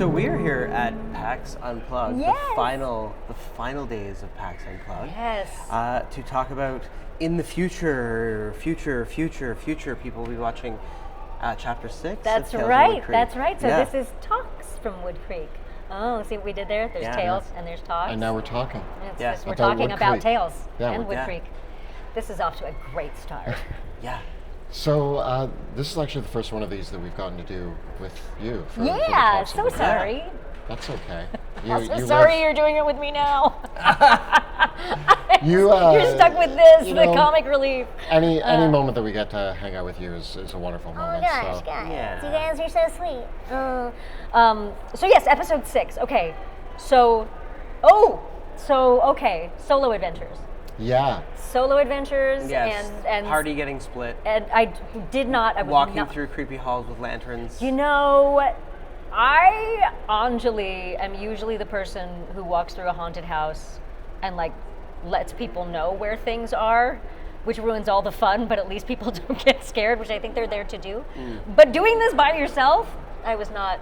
So we're here at PAX Unplugged, Yes. the final days of PAX Unplugged. Yes. To talk about in the future, people will be watching Chapter 6. That's of Tales right. of Woodcreek. That's right. So Yeah. this is Talks from Woodcreek. Oh, see what we did there? There's Yeah, Tales yeah. and there's Talks. And now we're talking. Yes. We're About talking about Woodcreek. Tales Yeah, and yeah. Woodcreek. This is off to a great start. Yeah. So this is actually the first one of these that we've gotten to do with you. For the Yeah, Talks so of Woodcreek. sorry. That's okay. I'm so you sorry live- you're doing it with me now. You're stuck with this, you the know, comic relief. Any moment that we get to hang out with you is a wonderful Oh moment. my gosh, so. guys. Yeah. You guys are so sweet. So yes, episode 6. Okay. So okay. Solo adventures. Yeah. Solo adventures Yes. and Party getting split. And I did not. I was Walking not, through creepy halls with lanterns. You know, I, Anjali, am usually the person who walks through a haunted house and like lets people know where things are, which ruins all the fun, but at least people don't get scared, which I think they're there to do. But doing this by yourself, I was not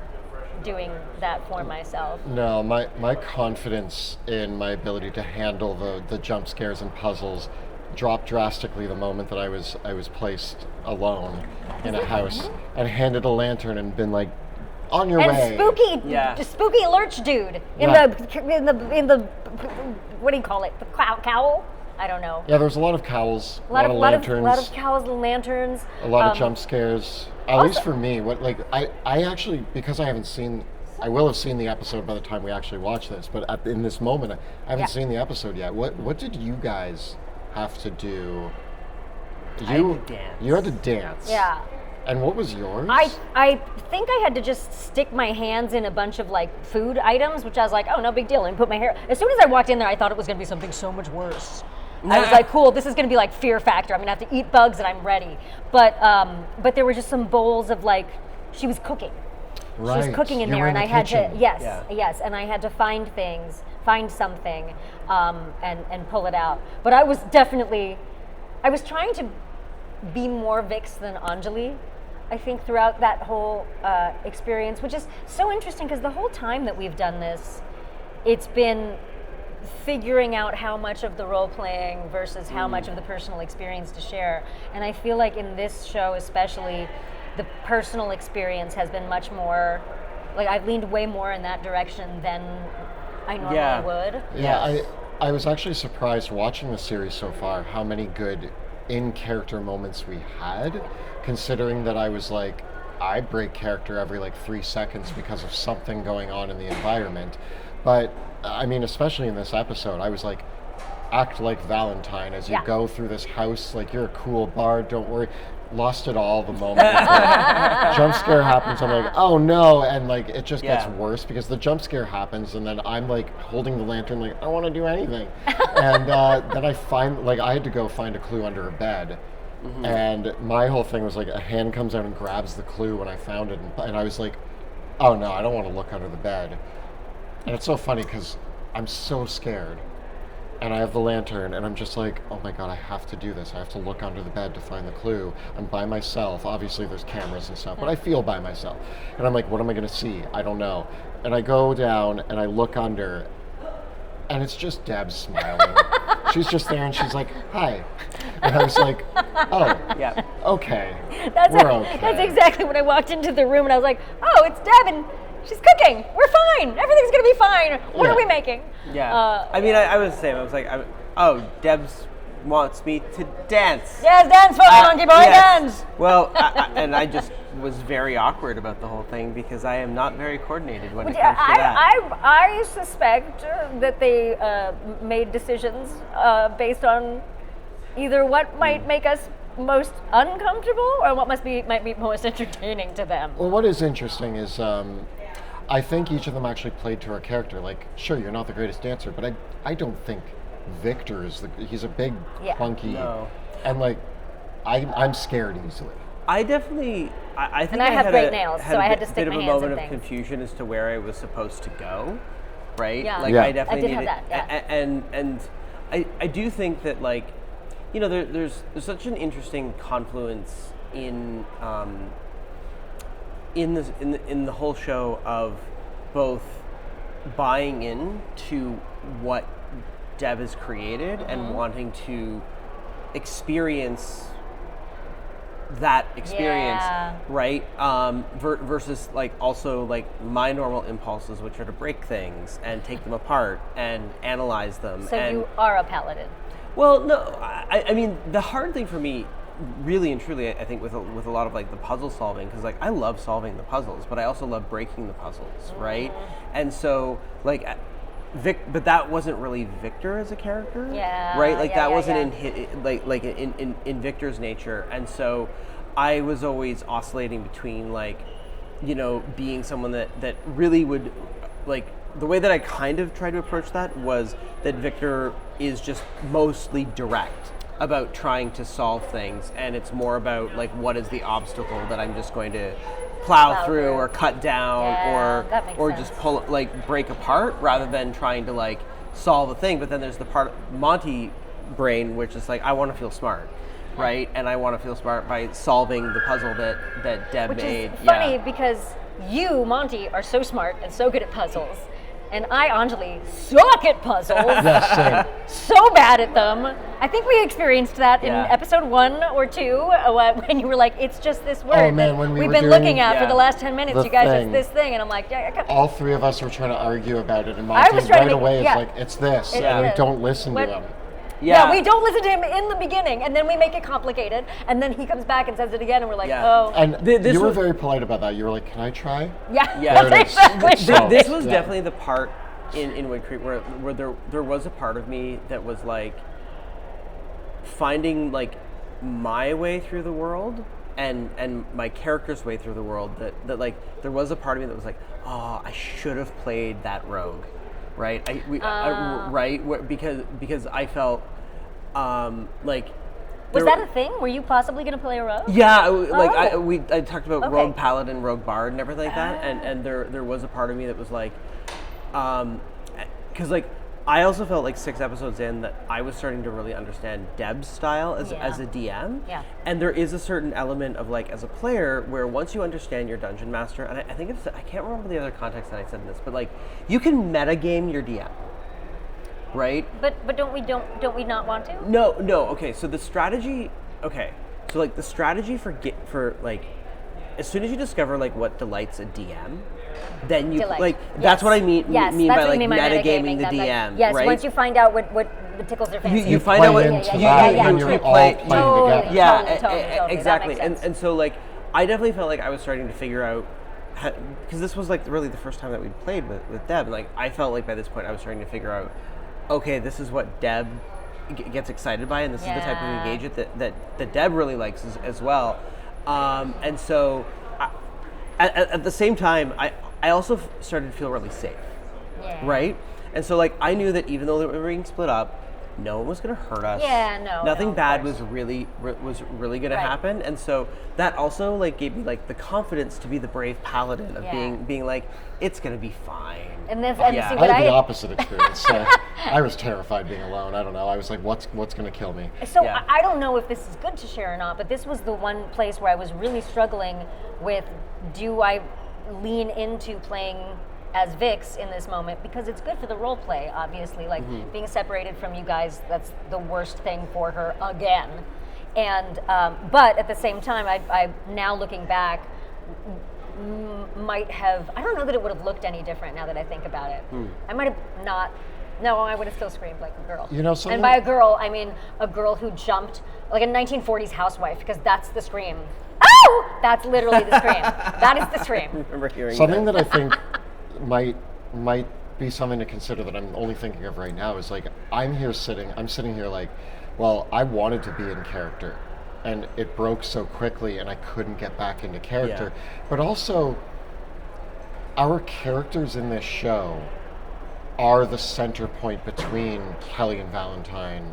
doing that for myself. No, my confidence in my ability to handle the jump scares and puzzles dropped drastically the moment that I was placed alone in a house and handed a lantern and been like, on your way. And spooky lurch dude in Yeah. the what do you call it? The cowl? I don't know. Yeah, there's a lot of cowls, A lot of lanterns, a lot of cowls and lanterns. a lot of jump scares. At also- least for me, I actually, because I will have seen the episode by the time we actually watch this, but in this moment, I haven't seen the episode yet. What did you guys have to do? I had to dance. You had to dance. Yeah. And what was yours? I think I had to just stick my hands in a bunch of like food items, which I was like, oh, no big deal. And put my hair. As soon as I walked in there, I thought it was going to be something so much worse. I was like, cool, this is going to be like Fear Factor. I'm going to have to eat bugs and I'm ready. But there were just some bowls of like, she was cooking. Right. She was cooking in You there, were and the I had to, kitchen. yes, and I had to find something, and pull it out. But I was trying to be more Vix than Anjali, I think, throughout that whole experience, which is so interesting because the whole time that we've done this, it's been figuring out how much of the role playing versus how much of the personal experience to share. And I feel like in this show especially, the personal experience has been much more, like I've leaned way more in that direction than I normally would. Yeah, I was actually surprised watching the series so far how many good in-character moments we had, considering that I was like, I break character every like 3 seconds because of something going on in the environment. But I mean, especially in this episode, I was like, act like Valentine as you go through this house, like you're a cool bard, don't worry. Lost it all the moment the jump scare happens. I'm like, oh no, and like it just gets worse because the jump scare happens and then I'm like holding the lantern like I don't want to do anything. And then I find, like, I had to go find a clue under a bed. And my whole thing was like a hand comes out and grabs the clue when I found it, and I was like, oh no, I don't want to look under the bed. And it's so funny because I'm so scared. And I have the lantern, and I'm just like, oh my god, I have to do this. I have to look under the bed to find the clue. I'm by myself. Obviously, there's cameras and stuff, but I feel by myself. And I'm like, what am I going to see? I don't know. And I go down, and I look under, and it's just Deb smiling. She's just there, and she's like, hi. And I was like, oh, okay. We're okay. That's exactly when I walked into the room, and I was like, oh, it's Deb, and she's cooking. We're fine. Everything's going to be fine. What are we making? Yeah. I mean, I was the same. I was like, oh, Debs wants me to dance. Yes, dance for the monkey boy, dance. Well, and I just was very awkward about the whole thing because I am not very coordinated when it comes to that. I suspect that they made decisions based on either what might make us most uncomfortable or what might be most entertaining to them. Well, what is interesting is I think each of them actually played to our character. Like, sure, you're not the greatest dancer, but I don't think Victor is he's a big, clunky, and like, I'm scared easily. I definitely, I think and I have had great nails, so I had to stick bit my of a hands moment in of things. confusion as to where I was supposed to go, right? Yeah. Like Yeah. I definitely I did needed, have that, and I do think that, like, you know, there's such an interesting confluence in the whole show of both buying in to what Deb has created and wanting to experience that experience, right? Versus like also like my normal impulses, which are to break things and take them apart and analyze them. So you are a paladin. Well, no, I mean the hard thing for me, really and truly, I think with a lot of like the puzzle solving, because like I love solving the puzzles, but I also love breaking the puzzles, right? And so like. But that wasn't really Victor as a character, right? Like that wasn't in Victor's nature, and so I was always oscillating between like, you know, being someone that really would like the way that I kind of tried to approach that was that Victor is just mostly direct about trying to solve things, and it's more about like what is the obstacle that I'm just going to plow through or cut down or just pull like break apart rather than trying to like solve a thing. But then there's the part Monty brain which is like I want to feel smart, right? And I want to feel smart by solving the puzzle that Deb made. Which is funny because you, Monty, are so smart and so good at puzzles. And I, Anjali, suck at puzzles. So bad at them. I think we experienced that in episode 1 or 2 when you were like, it's just this word. Oh man, when we've been looking at for the last 10 minutes. You guys, thing. it's this thing. And I'm like, all three of us were trying to argue about it. And Monty right away is like, it's this. And we don't listen to him. Yeah, we don't listen to him in the beginning, and then we make it complicated, and then he comes back and says it again, and we're like, oh. And you were very polite about that. You were like, can I try? Yeah, exactly. This was definitely the part in Woodcreek where there was a part of me that was like finding like my way through the world and my character's way through the world that like there was a part of me that was like, oh, I should have played that rogue. Right, because I felt like. Was that a thing? Were you possibly going to play a rogue? Yeah, like I talked about rogue paladin, rogue bard, and everything like that, and there was a part of me that was like, because like I also felt like 6 episodes in that I was starting to really understand Deb's style as a DM. Yeah. And there is a certain element of like as a player where once you understand your dungeon master, and I think I can't remember the other context that I said this, but like you can metagame your DM. Right? But don't we not want to? No, okay. So the strategy so like the strategy for like as soon as you discover like what delights a DM, then you that's what I mean by like metagaming the DM. Yes, right? Once you find out what tickles their fancy. You find out what you play together. Exactly. And so like I definitely felt like I was starting to figure out because this was like really the first time that we played with Deb, and like I felt like by this point I was starting to figure out, okay, this is what Deb gets excited by, and this is the type of engagement that Deb really likes as well. And so at the same time, I also started to feel really safe, right? And so like I knew that even though they were being split up, no one was going to hurt us. Nothing bad was really going to happen, and so that also like gave me like the confidence to be the brave paladin of being like, it's going to be fine. And this, I had the opposite experience. I was terrified being alone. I don't know. I was like, what's going to kill me? So I don't know if this is good to share or not, but this was the one place where I was really struggling with, do I lean into playing as Vix in this moment, because it's good for the role play, obviously, like being separated from you guys, that's the worst thing for her again. And but at the same time, I now looking back, might have, I don't know that it would have looked any different now that I think about it. I might have not, no, I would have still screamed like a girl. You know, something, and by a girl, I mean a girl who jumped like a 1940s housewife, because that's the scream. Oh! That's literally the scream. That is the scream. I remember hearing something that I think might be something to consider that I'm only thinking of right now is like I'm sitting here like, well, I wanted to be in character and it broke so quickly and I couldn't get back into character. But also our characters in this show are the center point between Kelly and Valentine,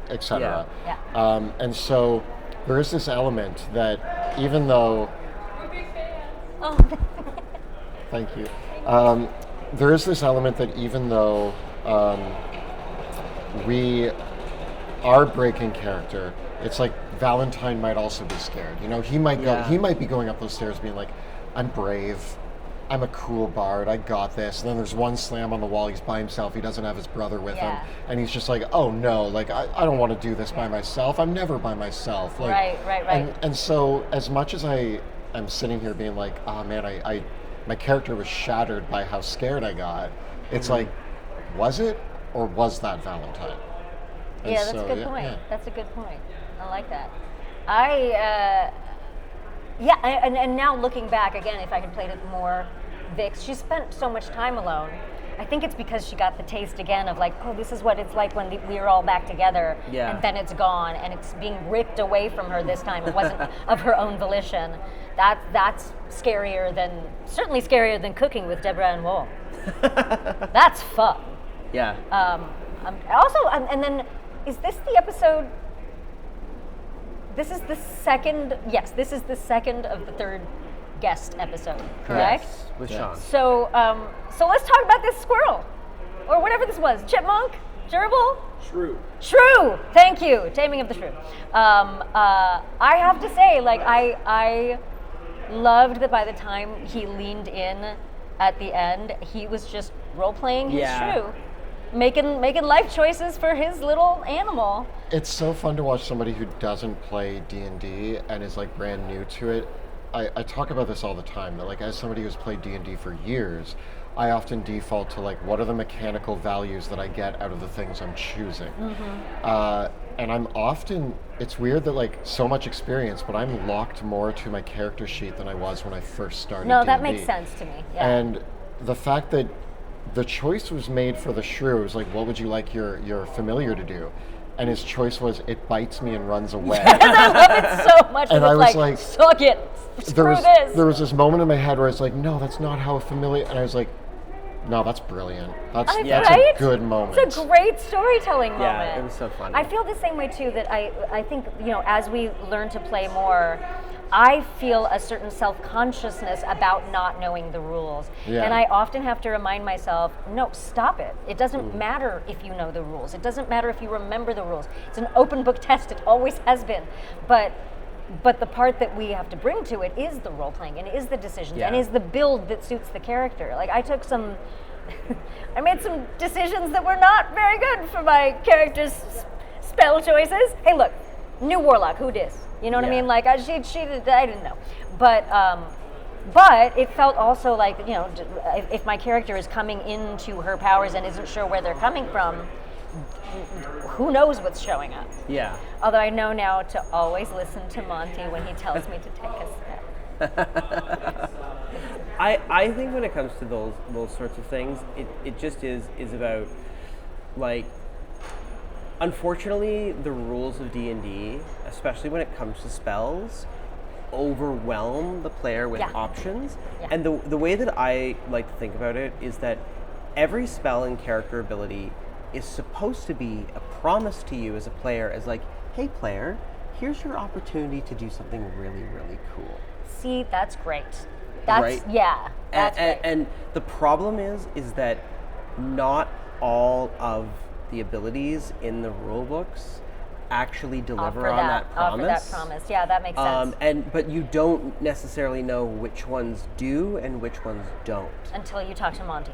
etc. And so there is this element that even though thank you. There is this element that even though we are breaking character, it's like Valentine might also be scared. You know, he might be going up those stairs being like, I'm brave, I'm a cool bard, I got this. And then there's one slam on the wall, he's by himself, he doesn't have his brother with Yeah. him. And he's just like, oh no, like I don't want to do this by myself. I'm never by myself. Like, Right. And so as much as I'm sitting here being like, oh man, I my character was shattered by how scared I got, it's like, was it or was that Valentine? And Yeah, that's so, a good yeah, point. yeah. That's a good point. I like that. And now looking back again, if I had played it more, Vix, she spent so much time alone. I think it's because she got the taste again of like, oh, this is what it's like when we were all back together, Yeah. and then it's gone, and it's being ripped away from her this time. It wasn't of her own volition. That's certainly scarier than cooking with Deborah and Wool. That's fun. Yeah. And then, is this the episode? This is the second. Yes, this is the second of the third guest episode. Correct. Yes, with Yeah. Sean. So let's talk about this squirrel, or whatever this was. Chipmunk, gerbil, shrew. Thank you. Taming of the shrew. I have to say, like, I loved that by the time he leaned in at the end, he was just role playing his Yeah. shrew. Making life choices for his little animal. It's so fun to watch somebody who doesn't play D&D and is like brand new to it. I talk about this all the time, that like as somebody who's played D&D for years, I often default to like, what are the mechanical values that I get out of the things I'm choosing? And I'm often, it's weird that like so much experience, but I'm locked more to my character sheet than I was when I first started No, D&D. that makes sense to me. Yeah. And the fact that the choice was made for the shrew, it was like, what would you like your familiar to do? And his choice was, it bites me and runs away. I love it so much. And that I it's was like, like, suck it. Screw this. There was this moment in my head where it's like, no, that's not how a familiar. And I was like, no, that's brilliant. That's Right? a good moment. It's a great storytelling moment. Yeah, it was so funny. I feel the same way too. That I think, you know, as we learn to play more, I feel a certain self-consciousness about not knowing the rules. Yeah. And I often have to remind myself, no, stop it. It doesn't matter if you know the rules. It doesn't matter if you remember the rules. It's an open book test. It always has been. But the part that we have to bring to it is the role playing, and is the decisions, and Yeah. is the build that suits the character. Like I took some, I made some decisions that were not very good for my character's spell choices. Hey, look, new warlock, who dis? You know what I Yeah. mean? Like she did, I didn't know, but it felt also like, you know, if my character is coming into her powers and isn't sure where they're coming from, who knows what's showing up. Yeah. Although I know now to always listen to Monty when he tells me to take a step. I think when it comes to those sorts of things, it just is about, like, unfortunately the rules of D&D, especially when it comes to spells, overwhelm the player with Yeah. options. Yeah. And the way that I like to think about it is that every spell and character ability is supposed to be a promise to you as a player, as like, hey player, here's your opportunity to do something really, really cool. See, that's great. That's Right. yeah. That's great. And the problem is that not all of the abilities in the rule books actually deliver on that promise. Offer that promise. Yeah, that makes sense. But you don't necessarily know which ones do and which ones don't. Until you talk to Monty.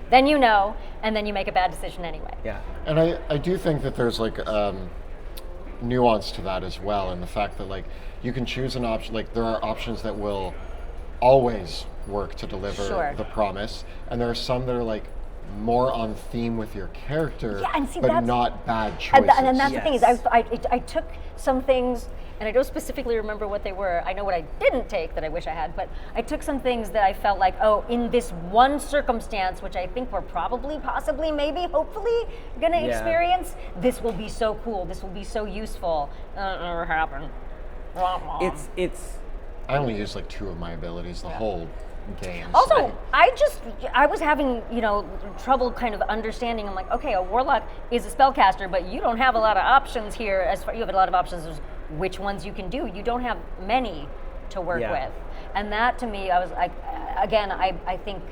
Then you know, and then you make a bad decision anyway. Yeah. And I do think that there's like nuance to that as well, and the fact that like you can choose an option, like there are options that will always work to deliver Sure. the promise, and there are some that are like more on theme with your character, Yeah, and see, but that's- not bad choices. And that's the thing is, Yes. I took some things, and I don't specifically remember what they were. I know what I didn't take that I wish I had, but I took some things that I felt like, oh, in this one circumstance, which I think we're probably, possibly, maybe, hopefully gonna Yeah. experience, this will be so cool, this will be so useful. Never happened. It's I only used like 2 of my abilities the whole game. so- Also, I was having, you know, trouble kind of understanding. I'm like, okay, a warlock is a spellcaster, but you don't have a lot of options here. As far you have a lot of options as which ones you can do. You don't have many to work Yeah. with, and that to me, I was like, again, I think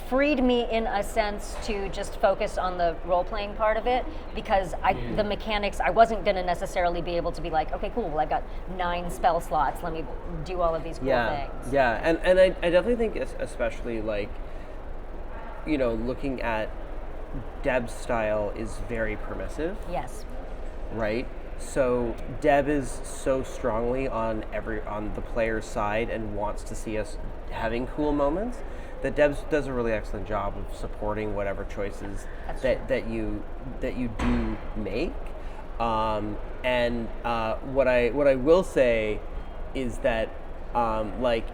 freed me in a sense to just focus on the role-playing part of it, because the mechanics, I wasn't going to necessarily be able to be like, okay, cool, well, I've got 9 spell slots, let me do all of these cool things. Yeah, and I definitely think especially like, you know, looking at Deb's style is very permissive. Yes. Right? So Deb is so strongly on the player's side and wants to see us having cool moments that Deb does a really excellent job of supporting whatever choices that you do make. And what I will say is that like,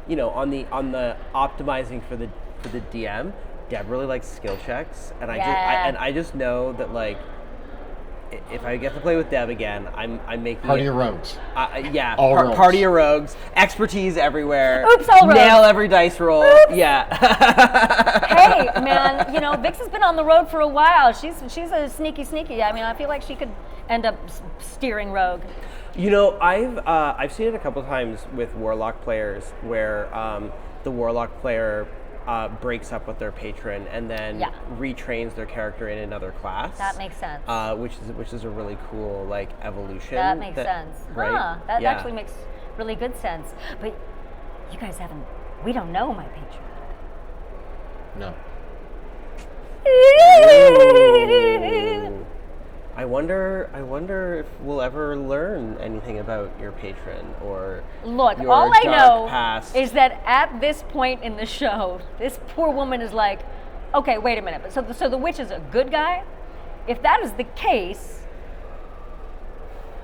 you know, on the optimizing for the DM, Deb really likes skill checks, and I just know that like, if I get to play with Deb again, I'm making Party of Rogues. Yeah, Rogues. Party of Rogues. Expertise everywhere. Oops, all rogues. Nail every dice roll. Oops. Yeah. Hey, man, you know, Vix has been on the road for a while. She's a sneaky. I mean, I feel like she could end up steering rogue. You know, I've seen it a couple times with Warlock players where the Warlock player breaks up with their patron and then retrains their character in another class. That makes sense. Which is a really cool like evolution. That makes sense. Right? Huh, that actually makes really good sense. But you guys we don't know my patron. No. I wonder if we'll ever learn anything about your patron or Look, your all I dark know past. is that at this point in the show, this poor woman is like, okay, wait a minute, but so the witch is a good guy? If that is the case,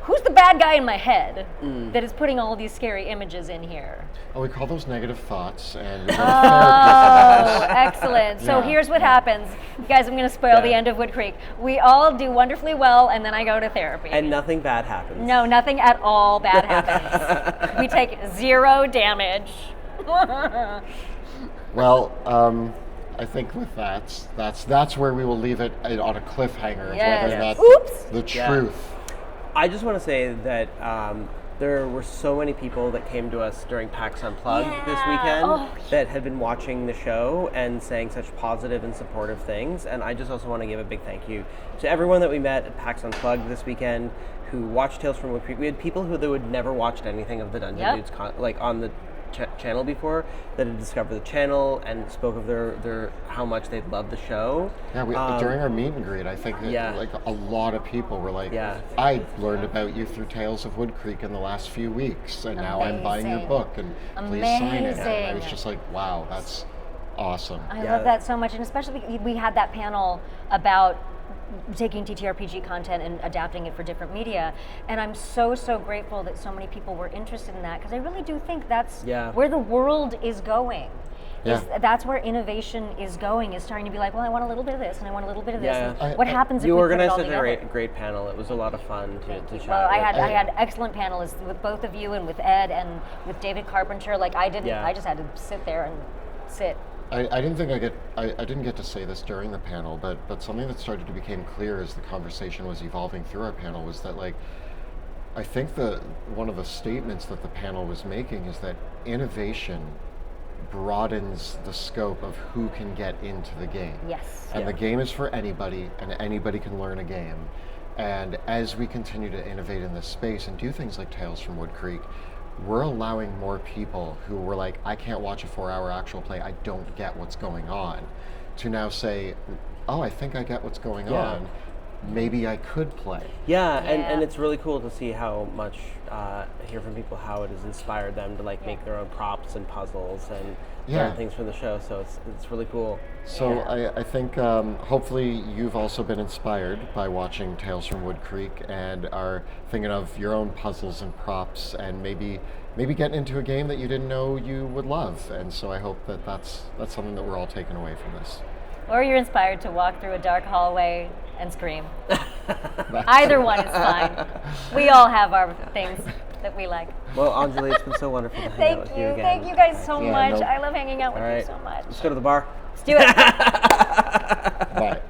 who's the bad guy in my head that is putting all these scary images in here? Oh, we call those negative thoughts, and we go to Oh, therapy. excellent. So Yeah. here's what happens. You guys, I'm going to spoil the end of Woodcreek. We all do wonderfully well, and then I go to therapy. And nothing bad happens. No, nothing at all bad happens. We take 0 damage. Well, I think with that's where we will leave it on a cliffhanger of Yes. whether or not Oops. the Yeah. truth. I just want to say that there were so many people that came to us during PAX Unplugged this weekend that had been watching the show and saying such positive and supportive things. And I just also want to give a big thank you to everyone that we met at PAX Unplugged this weekend who watched Tales from Woodcreek. We had people who would never watched anything of the Dungeon Dudes like on the channel before, that had discovered the channel and spoke of their how much they loved the show. Yeah, during our meet and greet, I think that, like a lot of people were like, I learned about you through Tales of Woodcreek in the last few weeks, and now I'm buying your book, and please sign it. And I was just like, wow, that's awesome. I love that so much, and especially we had that panel about taking TTRPG content and adapting it for different media, and I'm so grateful that so many people were interested in that, because I really do think that's where the world is going. That's where innovation is going, is starting to be like, well, I want a little bit of this and I want a little bit of this. And what happens if you we put it all organized together? a great panel. It was a lot of fun to chat. Well, I had excellent panelists with both of you and with Ed and with David Carpenter. Like I just had to sit there and sit. I didn't get to say this during the panel, but something that started to become clear as the conversation was evolving through our panel was that, like, I think one of the statements that the panel was making is that innovation broadens the scope of who can get into the game. Yes. And the game is for anybody, and anybody can learn a game. And as we continue to innovate in this space and do things like Tales from Woodcreek, we're allowing more people who were like, I can't watch a 4-hour actual play, I don't get what's going on, to now say, oh, I think I get what's going on. Maybe I could play. And it's really cool to see how much, hear from people how it has inspired them to like make their own props and puzzles and learn things from the show. So it's really cool. So I think hopefully you've also been inspired by watching Tales from Woodcreek and are thinking of your own puzzles and props, and maybe getting into a game that you didn't know you would love. And so I hope that that's something that we're all taking away from this. Or you're inspired to walk through a dark hallway and scream. Either one is fine. We all have our things that we like. Well, Anjali, it's been so wonderful to hang out with you again. Thank you guys so much. I love hanging out with you so much. Let's go to the bar. Let's do it. Bye.